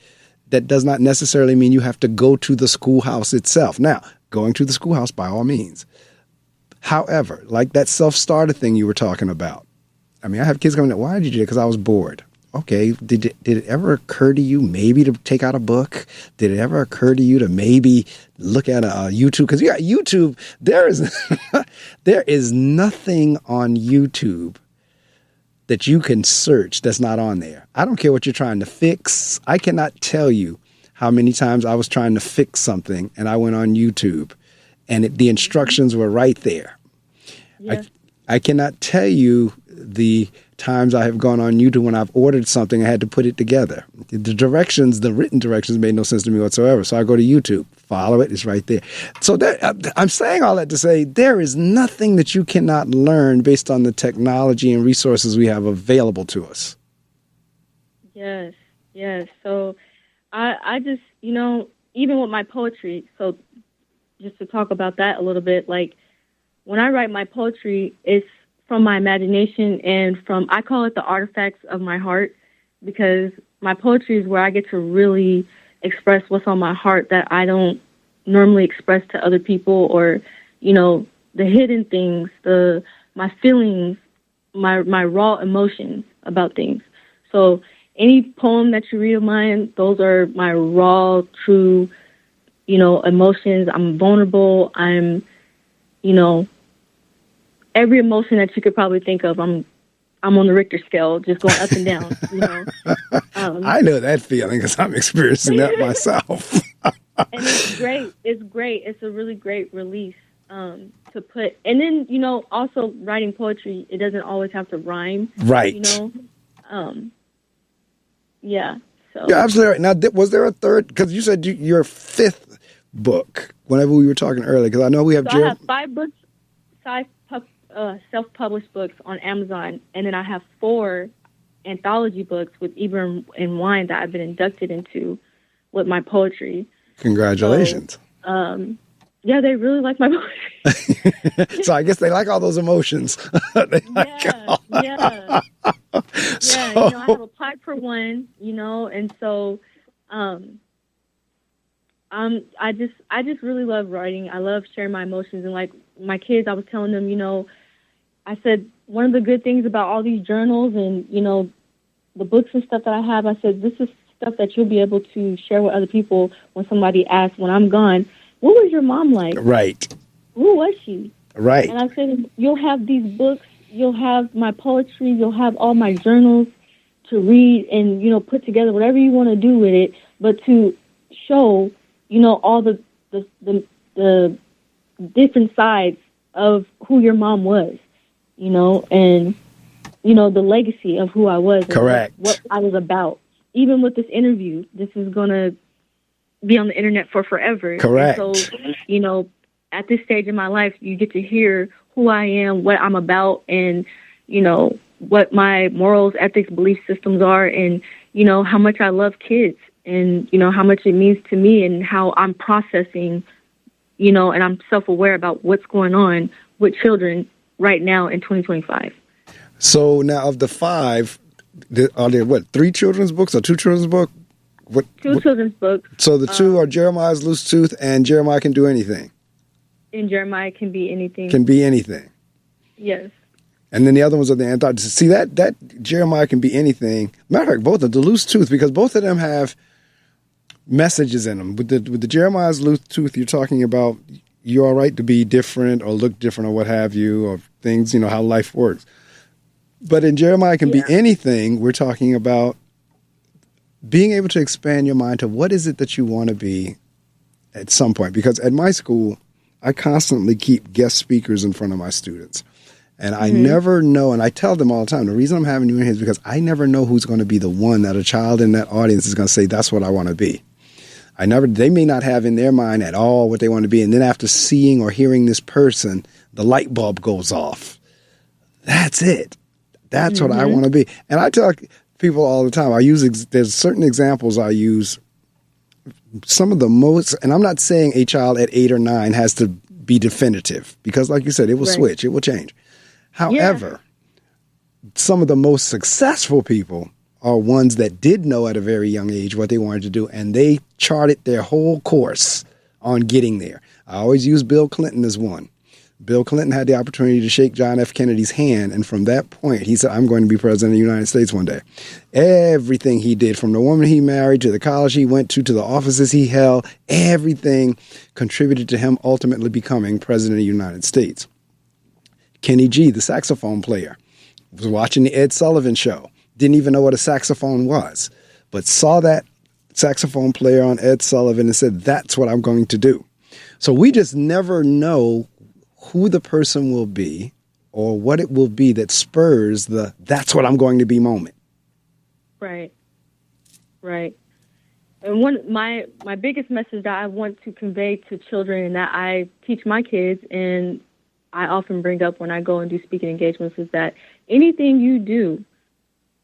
That does not necessarily mean you have to go to the schoolhouse itself. Now, going to the schoolhouse, by all means. However, like that self-starter thing you were talking about. I mean, I have kids going, why did you do it? Because I was bored. Okay, did it ever occur to you maybe to take out a book? Did it ever occur to you to maybe look at a YouTube? Because you got YouTube. There is nothing on YouTube that you can search that's not on there. I don't care what you're trying to fix. I cannot tell you how many times I was trying to fix something and I went on YouTube and the instructions were right there. Yeah. I cannot tell you the times I have gone on YouTube when I've ordered something, I had to put it together. The written directions made no sense to me whatsoever. So I go to YouTube, Follow it. It's right there. So I'm saying all that to say there is nothing that you cannot learn based on the technology and resources we have available to us. Yes, yes. So I just, even with my poetry, so just to talk about that a little bit, like when I write my poetry, it's from my imagination and I call it the artifacts of my heart, because my poetry is where I get to really express what's on my heart that I don't normally express to other people, or, the hidden things, my feelings, my raw emotions about things. So any poem that you read of mine, those are my raw, true, emotions. I'm vulnerable. I'm, every emotion that you could probably think of, I'm on the Richter scale, just going up and down, I know that feeling because I'm experiencing that myself. And it's great. It's great. It's a really great release to put. And then, also writing poetry, it doesn't always have to rhyme. Right. Yeah. So. You're absolutely right. Now, was there a third? Because you said your fifth book, whenever we were talking earlier, because I know we have... So I have 5 books, 5 self-published books on Amazon, and then I have 4 anthology books with Eiber Wein that I've been inducted into with my poetry. Congratulations. So, yeah, they really like my poetry. So I guess they like all those emotions. Yeah. So, I have applied for one, and so I just really love writing. I love sharing my emotions, and like my kids, I was telling them, I said one of the good things about all these journals and the books and stuff that I have, I said this is stuff that you'll be able to share with other people when somebody asks when I'm gone, what was your mom like? Right. Who was she? Right. And I said, you'll have these books, you'll have my poetry, you'll have all my journals to read and, put together whatever you want to do with it, but to show, all the different sides of who your mom was, and, the legacy of who I was. Correct. And what I was about. Even with this interview, this is going to be on the internet for forever. Correct. And so, at this stage in my life, you get to hear who I am, what I'm about, and, what my morals, ethics, belief systems are, and, how much I love kids, and, how much it means to me, and how I'm processing, and I'm self-aware about what's going on with children right now in 2025. So now of the 5, are there, 3 children's books or 2 children's books? Two children's books. So the 2 are Jeremiah's Loose Tooth and Jeremiah Can Do Anything. And Jeremiah Can Be Anything. Can Be Anything. Yes. And then the other ones are the anthology. See, that Jeremiah Can Be Anything. Matter of fact, both of the Loose Tooth, because both of them have messages in them. With the Jeremiah's Loose Tooth, you're talking about you're all right to be different or look different or what have you, or things, how life works. But in Jeremiah Can Be Anything, we're talking about being able to expand your mind to what is it that you want to be at some point. Because at my school, I constantly keep guest speakers in front of my students. And I never know, and I tell them all the time, the reason I'm having you in here is because I never know who's going to be the one that a child in that audience is going to say, that's what I want to be. They may not have in their mind at all what they want to be. And then after seeing or hearing this person, the light bulb goes off. That's it. That's what I want to be. And I tell people all the time, there's certain examples I use. Some of the most, and I'm not saying a child at 8 or 9 has to be definitive, because like you said, it will switch, it will change. However, some of the most successful people are ones that did know at a very young age what they wanted to do, and they charted their whole course on getting there. I always use Bill Clinton as one. Bill Clinton had the opportunity to shake John F. Kennedy's hand, and from that point, he said, I'm going to be president of the United States one day. Everything he did, from the woman he married to the college he went to the offices he held, everything contributed to him ultimately becoming president of the United States. Kenny G, the saxophone player, was watching the Ed Sullivan show, didn't even know what a saxophone was, but saw that saxophone player on Ed Sullivan and said, that's what I'm going to do. So we just never know who the person will be or what it will be that spurs the that's what I'm going to be moment. Right. Right. And my biggest message that I want to convey to children and that I teach my kids and I often bring up when I go and do speaking engagements is that anything you do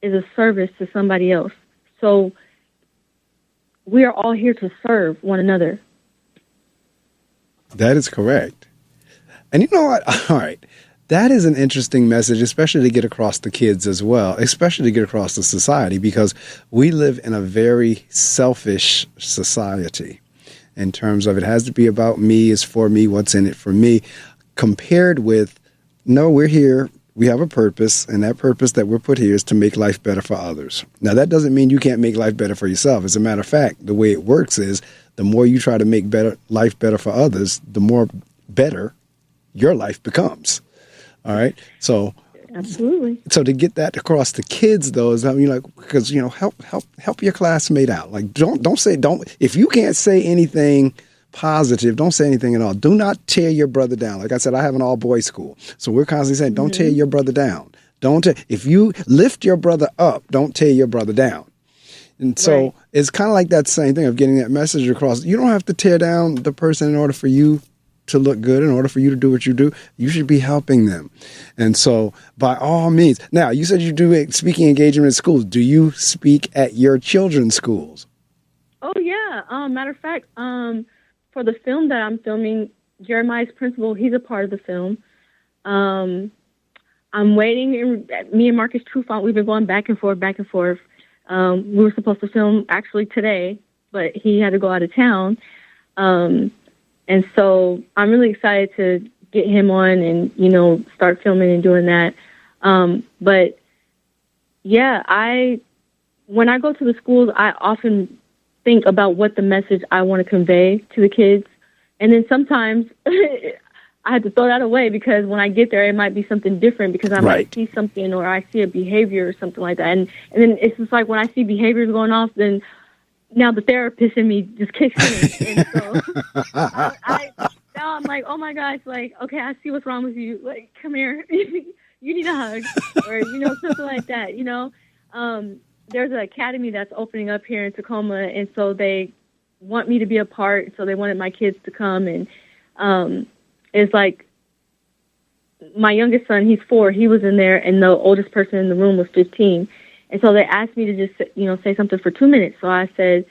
is a service to somebody else. So we are all here to serve one another. That is correct. And you know what? All right. That is an interesting message, especially to get across to kids as well, especially to get across to society, because we live in a very selfish society in terms of it has to be about me, it's for me, what's in it for me, compared with, no, we're here, we have a purpose, and that purpose that we're put here is to make life better for others. Now, that doesn't mean you can't make life better for yourself. As a matter of fact, the way it works is the more you try to make life better for others, the more better your life becomes. All right. So absolutely. So to get that across to kids, though, is, I mean, like, because, you know, help your classmate out. Like, don't if you can't say anything positive, don't say anything at all. Do not tear your brother down. Like I said, I have an all boys school, so we're constantly saying, don't tear your brother down. If you lift your brother up, don't tear your brother down. And so It's kind of like that same thing of getting that message across. You don't have to tear down the person in order for you to look good, in order for you to do what you do. You should be helping them. And so by all means. Now, you said you do speaking engagement in schools. Do you speak at your children's schools? Oh, yeah. Matter of fact, for the film that I'm filming, Jeremiah's principal, he's a part of the film. I'm waiting. Me and Marcus Trufant, we've been going back and forth. We were supposed to film actually today, but he had to go out of town. And so I'm really excited to get him on and, you know, start filming and doing that. But yeah, when I go to the schools, I often think about what the message I want to convey to the kids. And then sometimes I have to throw that away because when I get there, it might be something different because I might see something or I see a behavior or something like that. And then it's just like when I see behaviors going off, then now the therapist in me just kicks in. And so now I'm like, oh my gosh, like, okay, I see what's wrong with you. Like, come here. You need a hug or, you know, something like that, you know. There's an academy that's opening up here in Tacoma, and so they want me to be a part. So they wanted my kids to come, and it's like my youngest son, he's 4. He was in there, and the oldest person in the room was 15. And so they asked me to just, you know, say something for 2 minutes. So I said,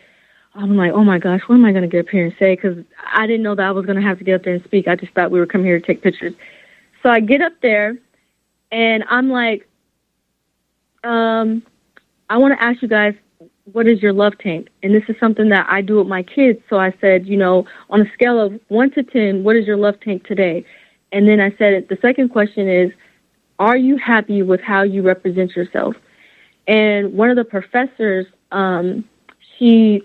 I'm like, oh my gosh, what am I going to get up here and say? Because I didn't know that I was going to have to get up there and speak. I just thought we were coming here to take pictures. So I get up there, and I'm like, I want to ask you guys, what is your love tank? And this is something that I do with my kids. So I said, you know, on a scale of 1 to 10, what is your love tank today? And then I said, the second question is, are you happy with how you represent yourself? And one of the professors, her boys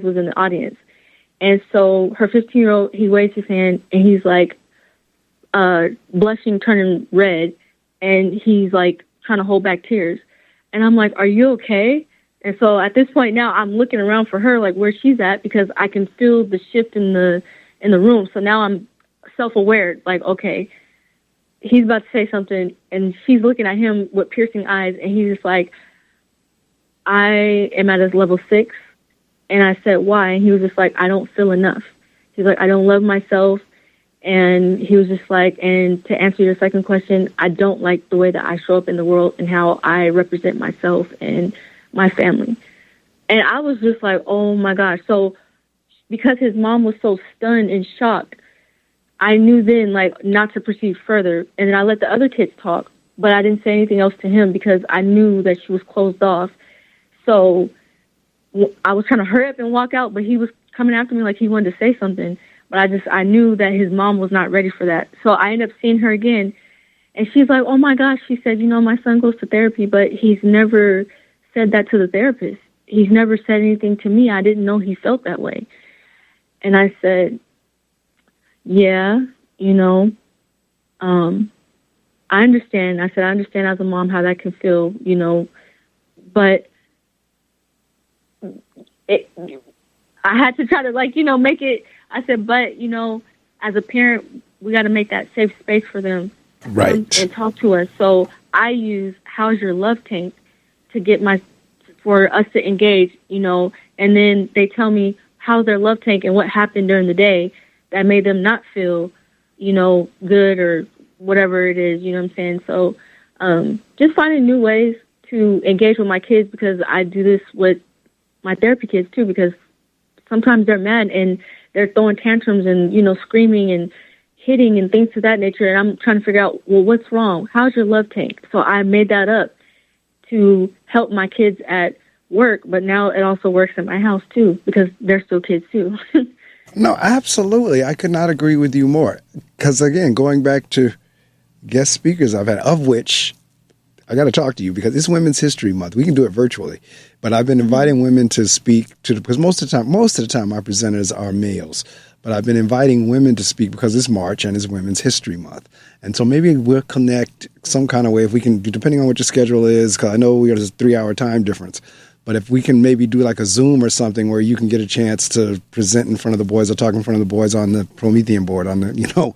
was in the audience. And so her 15-year-old, he waves his hand and he's like, blushing, turning red. And he's like trying to hold back tears. And I'm like, are you okay? And so at this point now I'm looking around for her, like where she's at, because I can feel the shift in the room. So now I'm self-aware, like, okay, he's about to say something, and she's looking at him with piercing eyes, and he's just like, I am at his level 6. And I said, why? And he was just like, I don't feel enough. He's like, I don't love myself. And he was just like, and to answer your second question, I don't like the way that I show up in the world and how I represent myself and my family. And I was just like, oh my gosh. So because his mom was so stunned and shocked, I knew then, like, not to proceed further. And then I let the other kids talk, but I didn't say anything else to him because I knew that she was closed off. So I was trying to hurry up and walk out, but he was coming after me like he wanted to say something. But I knew that his mom was not ready for that. So I ended up seeing her again. And she's like, oh my gosh, she said, you know, my son goes to therapy, but he's never said that to the therapist. He's never said anything to me. I didn't know he felt that way. And I said, yeah, you know, I understand. I said, I understand as a mom how that can feel, you know, but I had to try to, like, you know, make it. I said, but, you know, as a parent, we got to make that safe space for them. Right. And talk to us. So I use how's your love tank to for us to engage, and then they tell me how their love tank and what happened during the day that made them not feel, good or whatever it is, you know what I'm saying? So just finding new ways to engage with my kids, because I do this with my therapy kids too, because sometimes they're mad and they're throwing tantrums and, screaming and hitting and things of that nature. And I'm trying to figure out, well, what's wrong? How's your love tank? So I made that up to help my kids at work, but now it also works at my house too, because they're still kids too. No, absolutely. I could not agree with you more. Because again, going back to guest speakers I've had, of which I got to talk to you, because it's Women's History Month. We can do it virtually, but I've been inviting women to speak because most of the time my presenters are males, but I've been inviting women to speak because it's March and it's Women's History Month. And so maybe we'll connect some kind of way, if we can, depending on what your schedule is, because I know we have a 3-hour time difference. But if we can maybe do like a Zoom or something where you can get a chance to present in front of the boys or talk in front of the boys on the Promethean board, on the,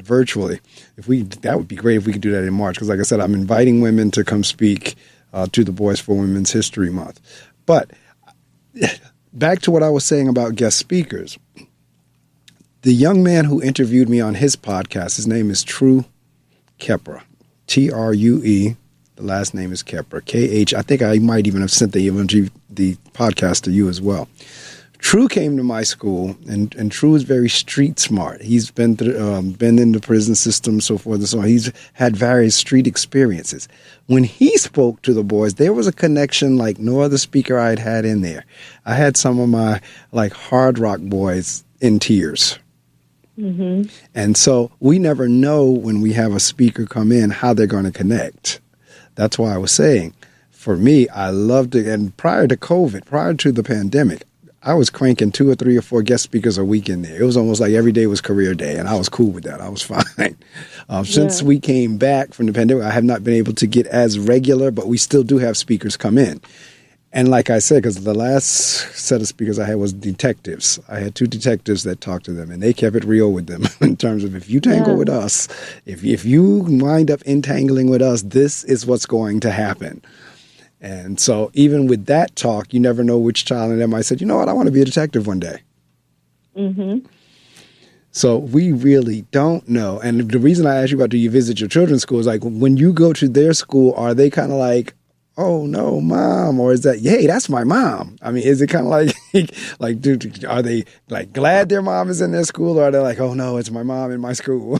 virtually, that would be great if we could do that in March. Because like I said, I'm inviting women to come speak to the boys for Women's History Month. But back to what I was saying about guest speakers. The young man who interviewed me on his podcast, his name is True Kepra, True. The last name is Kepra, Kh. I think I might even have sent the podcast to you as well. True came to my school, and True is very street smart. He's been in the prison system, so forth and so on. He's had various street experiences. When he spoke to the boys, there was a connection like no other speaker I'd had in there. I had some of my hard rock boys in tears. Mm-hmm. And so we never know when we have a speaker come in how they're going to connect. That's why I was saying, for me, I loved it. And prior to COVID, prior to the pandemic, I was cranking 2 or 3 or 4 guest speakers a week in there. It was almost like every day was career day, and I was cool with that. I was fine. Since we came back from the pandemic, I have not been able to get as regular, but we still do have speakers come in. And like I said, because the last set of speakers I had was detectives. I had 2 detectives that talked to them, and they kept it real with them in terms of, if you tangle with us, if you wind up entangling with us, this is what's going to happen. And so even with that talk, you never know which child in them might say, you know what, I want to be a detective one day. Mm-hmm. So we really don't know. And the reason I asked you about, do you visit your children's school, is like, when you go to their school, are they kind of like, oh no, mom, or is that, hey, that's my mom? I mean, is it kind of like, are they like glad their mom is in their school, or are they like, oh no, it's my mom in my school?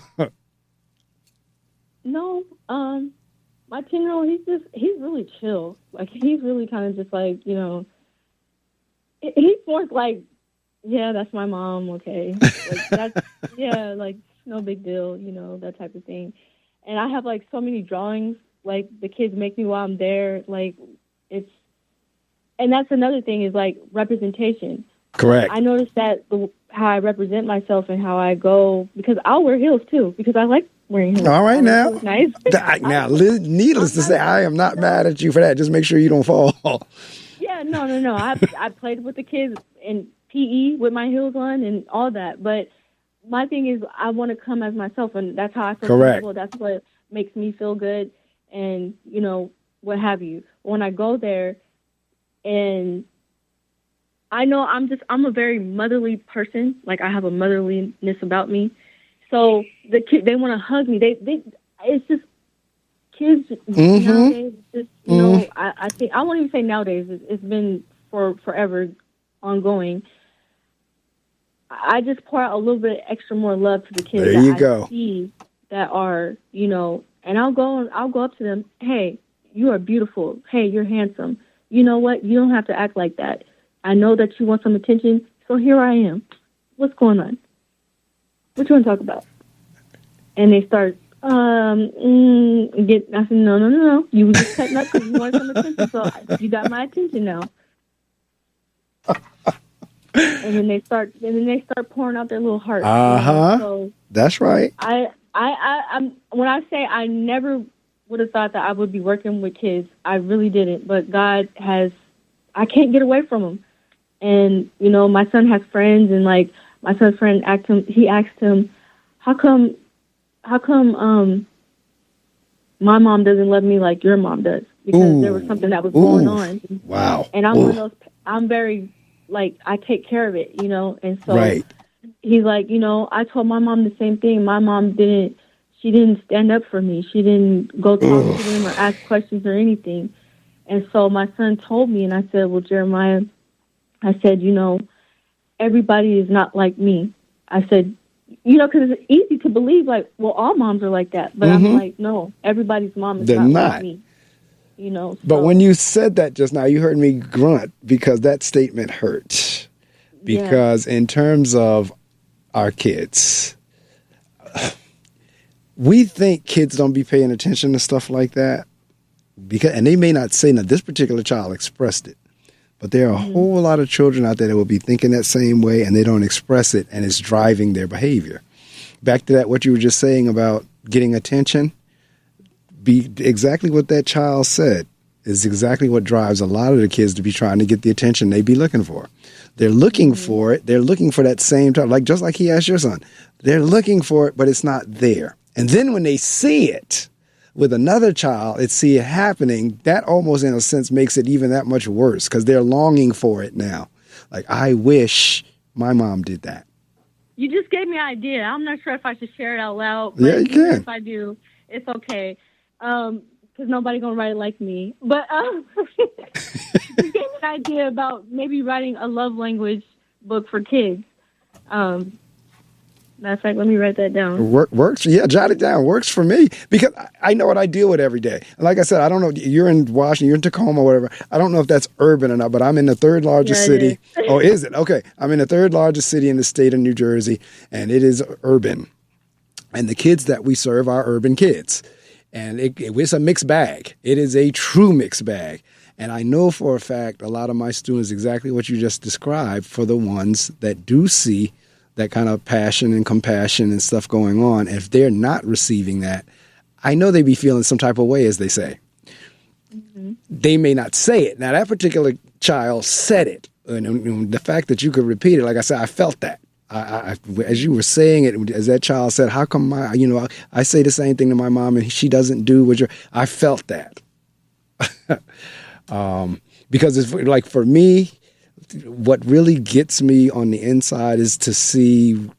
No, my 10-year-old, he's really chill. Like, he's really kind of just like, he's more like, yeah, that's my mom, okay. Like, that's, yeah, like, no big deal, that type of thing. And I have like so many drawings like the kids make me while I'm there. Like, and that's another thing, is like representation. Correct. I noticed that how I represent myself and how I go, because I'll wear heels too, because I like wearing heels. All right, now. Nice. Now, needless to say, I am not mad at you for that. Just make sure you don't fall. Yeah, no. I played with the kids in PE with my heels on and all that. But my thing is, I want to come as myself, and that's how I feel comfortable. That's what makes me feel good, and what have you. When I go there, and I know I'm a very motherly person. Like, I have a motherliness about me. So the kids, they want to hug me. It's just kids nowadays. Just, I think, I won't even say nowadays. It's been for forever, ongoing. I just pour out a little bit extra more love to the kids. There you go. I see that are, and I'll go up to them. Hey, you are beautiful. Hey, you're handsome. You know what? You don't have to act like that. I know that you want some attention, so here I am. What's going on? What you want to talk about? And they start, I said, no. You were just cutting up because you want some attention, so you got my attention now. And then they start pouring out their little hearts. So that's right. I'm when I say I never would have thought that I would be working with kids, I really didn't. But God I can't get away from them. And my son has friends, and like my son's friend asked him, how come my mom doesn't love me like your mom does, because there was something that was going on. Wow. And I'm one of those, I'm very, like, I take care of it, and so he's like, I told my mom the same thing. My mom she didn't stand up for me. She didn't go talk to them or ask questions or anything. And so my son told me, and I said, well, Jeremiah, I said, everybody is not like me. I said, because it's easy to believe, like, well, all moms are like that. But I'm like, no, everybody's mom is not like me. So. But when you said that just now, you heard me grunt, because that statement hurt. Because in terms of our kids, we think kids don't be paying attention to stuff like that. And they may not say, now this particular child expressed it. But there are a whole lot of children out there that will be thinking that same way, and they don't express it, and it's driving their behavior. Back to that, what you were just saying about getting attention, be exactly what that child said is exactly what drives a lot of the kids to be trying to get the attention they be looking for. They're looking for it. They're looking for that same time, just like he asked your son. They're looking for it, but it's not there. And then when they see it with another child, see it happening, that almost in a sense makes it even that much worse, because they're longing for it now. Like, I wish my mom did that. You just gave me an idea. I'm not sure if I should share it out loud. But yeah, you can. If I do, it's okay. Because nobody's going to write it like me. But you gave me an idea about maybe writing a love language book for kids. Matter of fact, let me write that down. Works. Yeah, jot it down. Works for me, because I know what I deal with every day. Like I said, I don't know. You're in Washington, you're in Tacoma, whatever. I don't know if that's urban or not, but I'm in the third largest city. Oh, is it? Okay. I'm in the third largest city in the state of New Jersey, and it is urban. And the kids that we serve are urban kids. And it's a mixed bag. It is a true mixed bag. And I know for a fact a lot of my students, exactly what you just described, for the ones that do see that kind of passion and compassion and stuff going on, if they're not receiving that, I know they be feeling some type of way, as they say. They may not say it. Now, that particular child said it. And the fact that you could repeat it, like I said, I felt that. I as you were saying it, as that child said, how come I say the same thing to my mom and she doesn't do what I felt that. Because it's like, for me, what really gets me on the inside is to see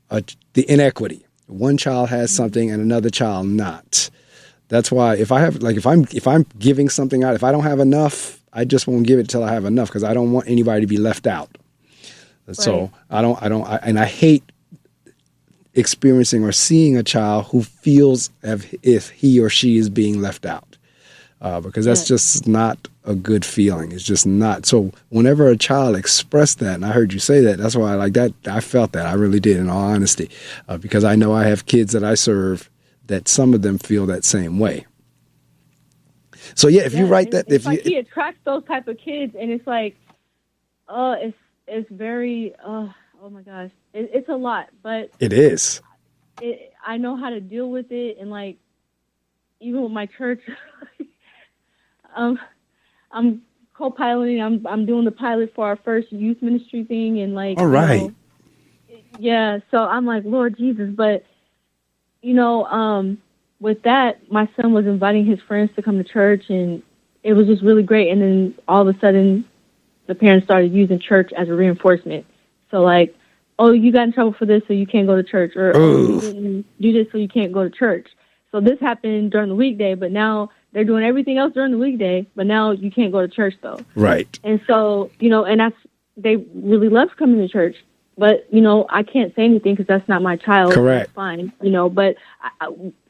the inequity. One child has something and another child not. That's why if I'm giving something out, if I don't have enough, I just won't give it till I have enough, because I don't want anybody to be left out. Right. So I hate experiencing or seeing a child who feels if he or she is being left out. Because that's just not a good feeling. It's just not. So whenever a child expressed that, and I heard you say that, that's why I like that. I felt that. I really did, in all honesty, because I know I have kids that I serve that some of them feel that same way. So if you write that, he attracts those type of kids, and it's like, it's very, oh my gosh, it's a lot, but it is. I know how to deal with it, and like, even with my church. I'm co-piloting. I'm doing the pilot for our first youth ministry thing, and like, all right, so I'm like, Lord Jesus, but with that, my son was inviting his friends to come to church, and it was just really great. And then all of a sudden, the parents started using church as a reinforcement. So like, oh, you got in trouble for this, so you can't go to church, or you didn't do this, so you can't go to church. So this happened during the weekday, but now they're doing everything else during the weekday, but now you can't go to church, though. Right. And so, and they really love coming to church. But, I can't say anything because that's not my child. Correct. That's fine, but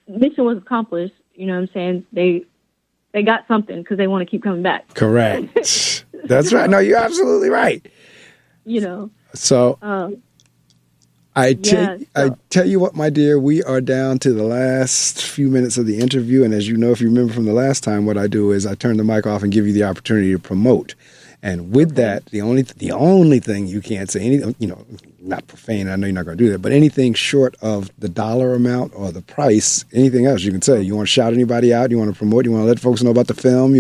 mission was accomplished. You know what I'm saying? They got something because they want to keep coming back. Correct. That's right. No, you're absolutely right. So... I tell you what, my dear, we are down to the last few minutes of the interview. And as you know, if you remember from the last time, what I do is I turn the mic off and give you the opportunity to promote. And with that, the only thing you can't say, anything, not profane, I know you're not going to do that, but anything short of the dollar amount or the price, anything else you can say. You want to shout anybody out? You want to promote? You want to let folks know about the film?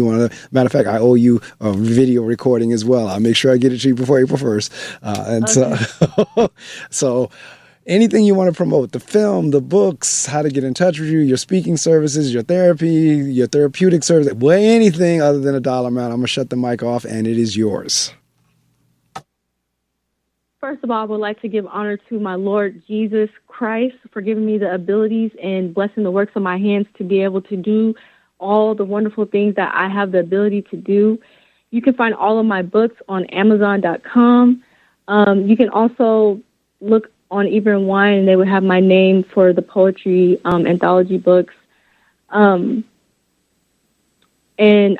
Matter of fact, I owe you a video recording as well. I'll make sure I get it to you before April 1st. So anything you want to promote, the film, the books, how to get in touch with you, your speaking services, your therapy, your therapeutic service, well, anything other than a dollar amount, I'm going to shut the mic off and it is yours. First of all, I would like to give honor to my Lord Jesus Christ for giving me the abilities and blessing the works of my hands to be able to do all the wonderful things that I have the ability to do. You can find all of my books on Amazon.com. You can also look on Eiber Wein, and they would have my name for the poetry anthology books. And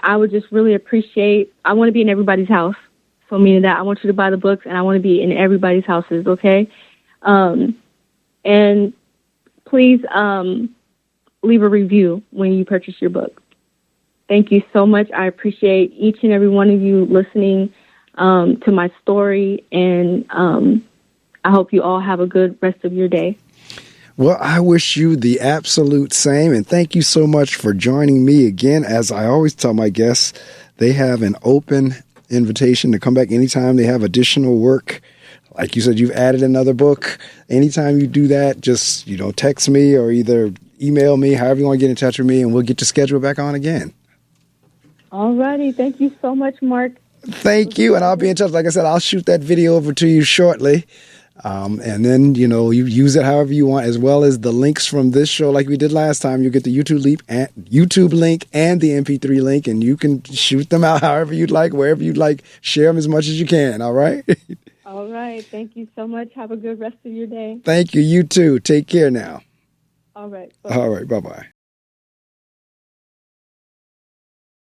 I would just really appreciate, I want to be in everybody's house. So meaning that I want you to buy the books, and I want to be in everybody's houses, okay? And please leave a review when you purchase your book. Thank you so much. I appreciate each and every one of you listening to my story, and I hope you all have a good rest of your day. Well, I wish you the absolute same, and thank you so much for joining me again. As I always tell my guests, they have an open invitation to come back anytime they have additional work. Like you said, you've added another book. Anytime you do that, just, text me or either email me, however you want to get in touch with me, and we'll get to schedule back on again. All righty. Thank you so much, Mark. Thank you. And I'll be in touch. Like I said, I'll shoot that video over to you shortly. And then, you use it however you want, as well as the links from this show like we did last time. You get the YouTube link and the MP3 link, and you can shoot them out however you'd like, wherever you'd like. Share them as much as you can, all right? All right. Thank you so much. Have a good rest of your day. Thank you. You too. Take care now. All right. Bye. All right. Bye-bye.